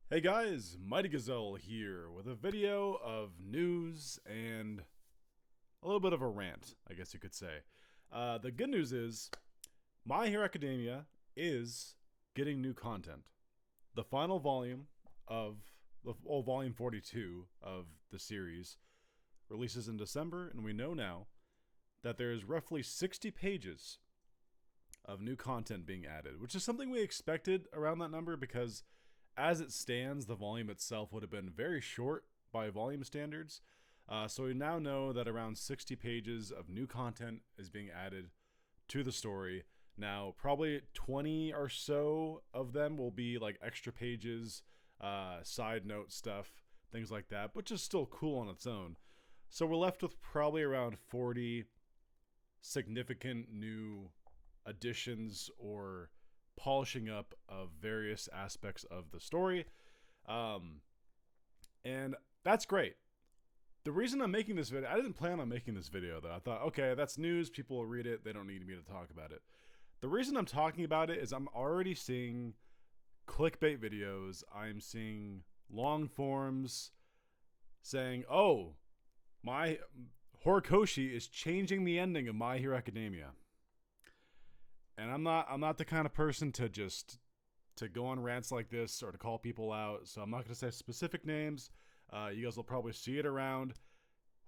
Hey guys, Mighty Gazelle here with a video of news and a little bit of a rant, I guess you could say. The good news is My Hero Academia is getting new content. The final volume of volume 42 of the series releases in December, and we know now that there is roughly 60 pages of new content being added, which is something we expected around that number because as it stands, the volume itself would have been very short by volume standards. So we now know that around 60 pages of new content is being added to the story. Now, probably 20 or so of them will be like extra pages, side note stuff, things like that, which is still cool on its own. So we're left with probably around 40 significant new additions or polishing up of various aspects of the story. Um, and that's great. The reason I'm making this video, I didn't plan on making this video though. I thought, okay, that's news. People will read it. They don't need me to talk about it. The reason I'm talking about it is I'm already seeing clickbait videos. I'm seeing long forms saying, oh, my Horikoshi is changing the ending of My Hero Academia. And I'm not the kind of person to go on rants like this or to call people out. So I'm not going to say specific names. You guys will probably see it around.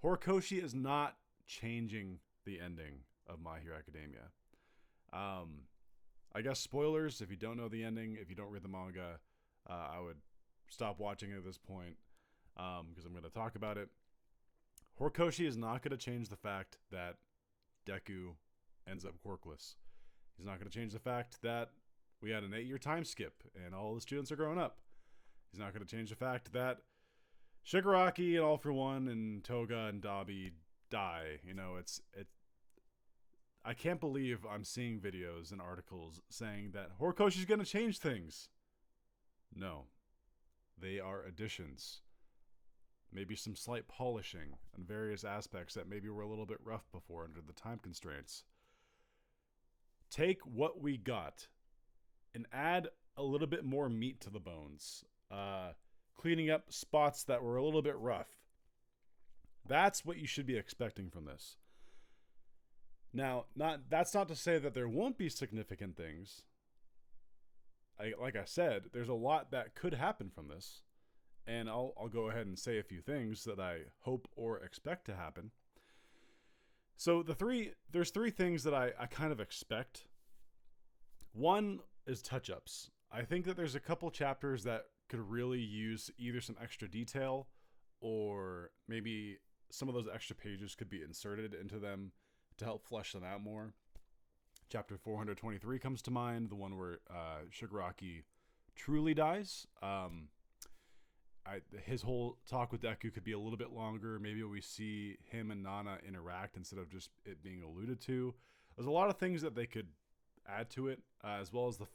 Horikoshi is not changing the ending of My Hero Academia. I guess spoilers, if you don't know the ending, if you don't read the manga, I would stop watching at this point because I'm going to talk about it. Horikoshi is not going to change the fact that Deku ends up quirkless. He's not going to change the fact that we had an 8-year time skip and all the students are growing up. He's not going to change the fact that Shigaraki and All For One and Toga and Dabi die. You know, it's I can't believe I'm seeing videos and articles saying that Horikoshi's going to change things. No. They are additions. Maybe some slight polishing on various aspects that maybe were a little bit rough before under the time constraints. Take what we got and add a little bit more meat to the bones, cleaning up spots that were a little bit rough. That's what you should be expecting from this. Now, that's not to say that there won't be significant things. Like I said, there's a lot that could happen from this, and I'll go ahead and say a few things that I hope or expect to happen. So there's three things that I kind of expect. One is touch-ups. I think that there's a couple chapters that could really use either some extra detail or maybe some of those extra pages could be inserted into them to help flesh them out more. Chapter 423 comes to mind, the one where Shigaraki truly dies. His whole talk with Deku could be a little bit longer. Maybe we see him and Nana interact instead of just it being alluded to. There's a lot of things that they could add to it, as well as the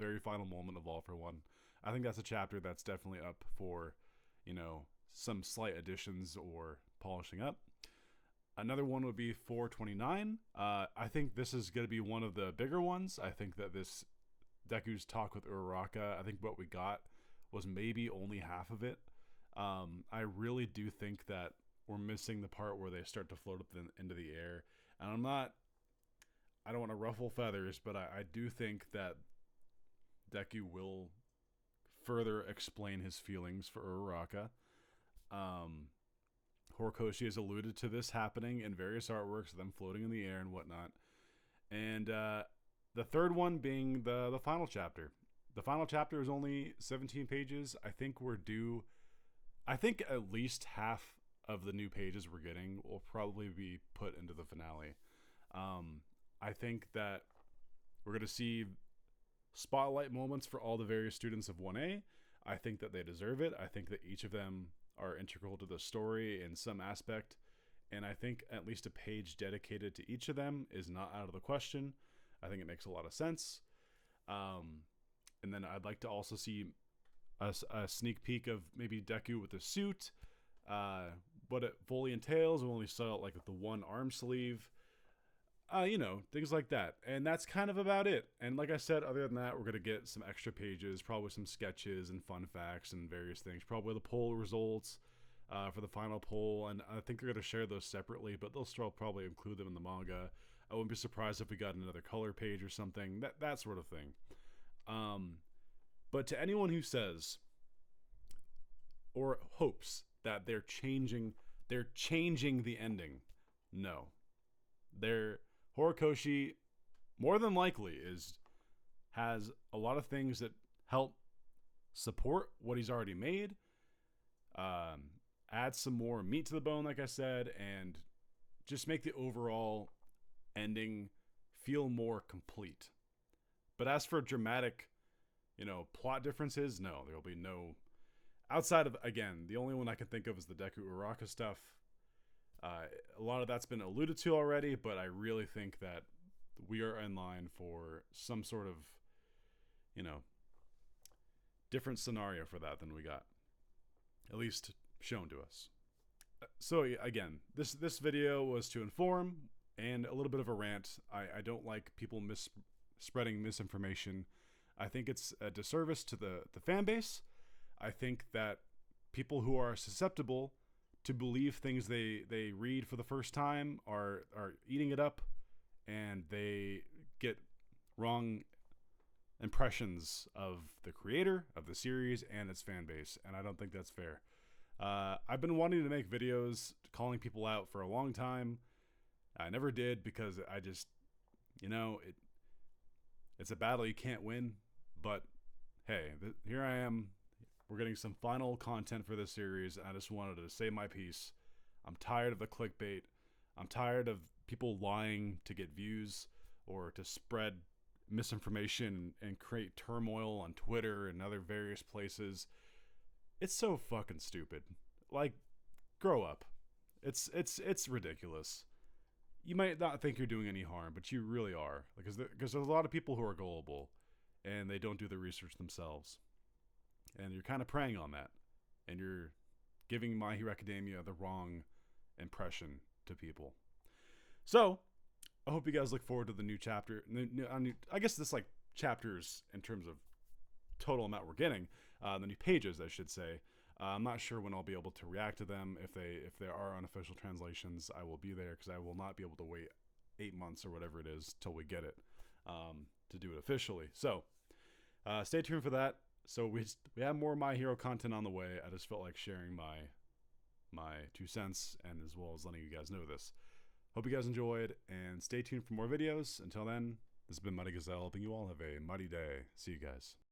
very final moment of All For One. I think that's a chapter that's definitely up for, some slight additions or polishing up. Another one would be 429. I think this is going to be one of the bigger ones. I think that this Deku's talk with Uraraka, I think what we got was maybe only half of it. I really do think that we're missing the part where they start to float up into the air. And I don't want to ruffle feathers, but I do think that Deku will further explain his feelings for Uraraka. Horikoshi has alluded to this happening in various artworks, them floating in the air and whatnot. And the third one being the final chapter. The final chapter is only 17 pages. I think at least half of the new pages we're getting will probably be put into the finale. I think that we're going to see spotlight moments for all the various students of 1A. I think that they deserve it. I think that each of them are integral to the story in some aspect. And I think at least a page dedicated to each of them is not out of the question. I think it makes a lot of sense. And then I'd like to also see a sneak peek of maybe Deku with a suit, what it fully entails. We only saw like the one arm sleeve. You know, things like that. And that's kind of about it. And like I said, other than that, we're going to get some extra pages, probably some sketches and fun facts and various things. Probably the poll results for the final poll. And I think they're going to share those separately, but they'll still probably include them in the manga. I wouldn't be surprised if we got another color page or something, that sort of thing. But to anyone who says or hopes that they're changing the ending, no. Horikoshi more than likely has a lot of things that help support what he's already made, add some more meat to the bone, like I said, and just make the overall ending feel more complete. But as for dramatic, plot differences, no, there'll be no. Outside of, again, the only one I can think of is the Deku Uraraka stuff. A lot of that's been alluded to already, but I really think that we are in line for some sort of, different scenario for that than we got, at least shown to us. So again, this video was to inform and a little bit of a rant. I don't like people spreading misinformation. I think it's a disservice to the fan base. I think that people who are susceptible to believe things they read for the first time are eating it up, and they get wrong impressions of the creator of the series and its fan base, and I don't think that's fair. I've been wanting to make videos calling people out for a long time. I never did because I just, it's a battle you can't win. But hey, here I am. We're getting some final content for this series. I just wanted to say my piece. I'm tired of the clickbait. I'm tired of people lying to get views or to spread misinformation and create turmoil on Twitter and other various places. It's so fucking stupid. Like, grow up. It's ridiculous. You might not think you're doing any harm, but you really are. Because there's a lot of people who are gullible and they don't do the research themselves. And you're kind of preying on that. And you're giving My Hero Academia the wrong impression to people. So, I hope you guys look forward to the new chapter. I guess this chapters in terms of total amount we're getting. The new pages, I should say. I'm not sure when I'll be able to react to them. If there are unofficial translations, I will be there because I will not be able to wait 8 months or whatever it is till we get it to do it officially. So, stay tuned for that. So we have more My Hero content on the way. I just felt like sharing my 2 cents and as well as letting you guys know this. Hope you guys enjoyed and stay tuned for more videos. Until then, this has been Muddy Gazelle, hoping you all have a muddy day. See you guys.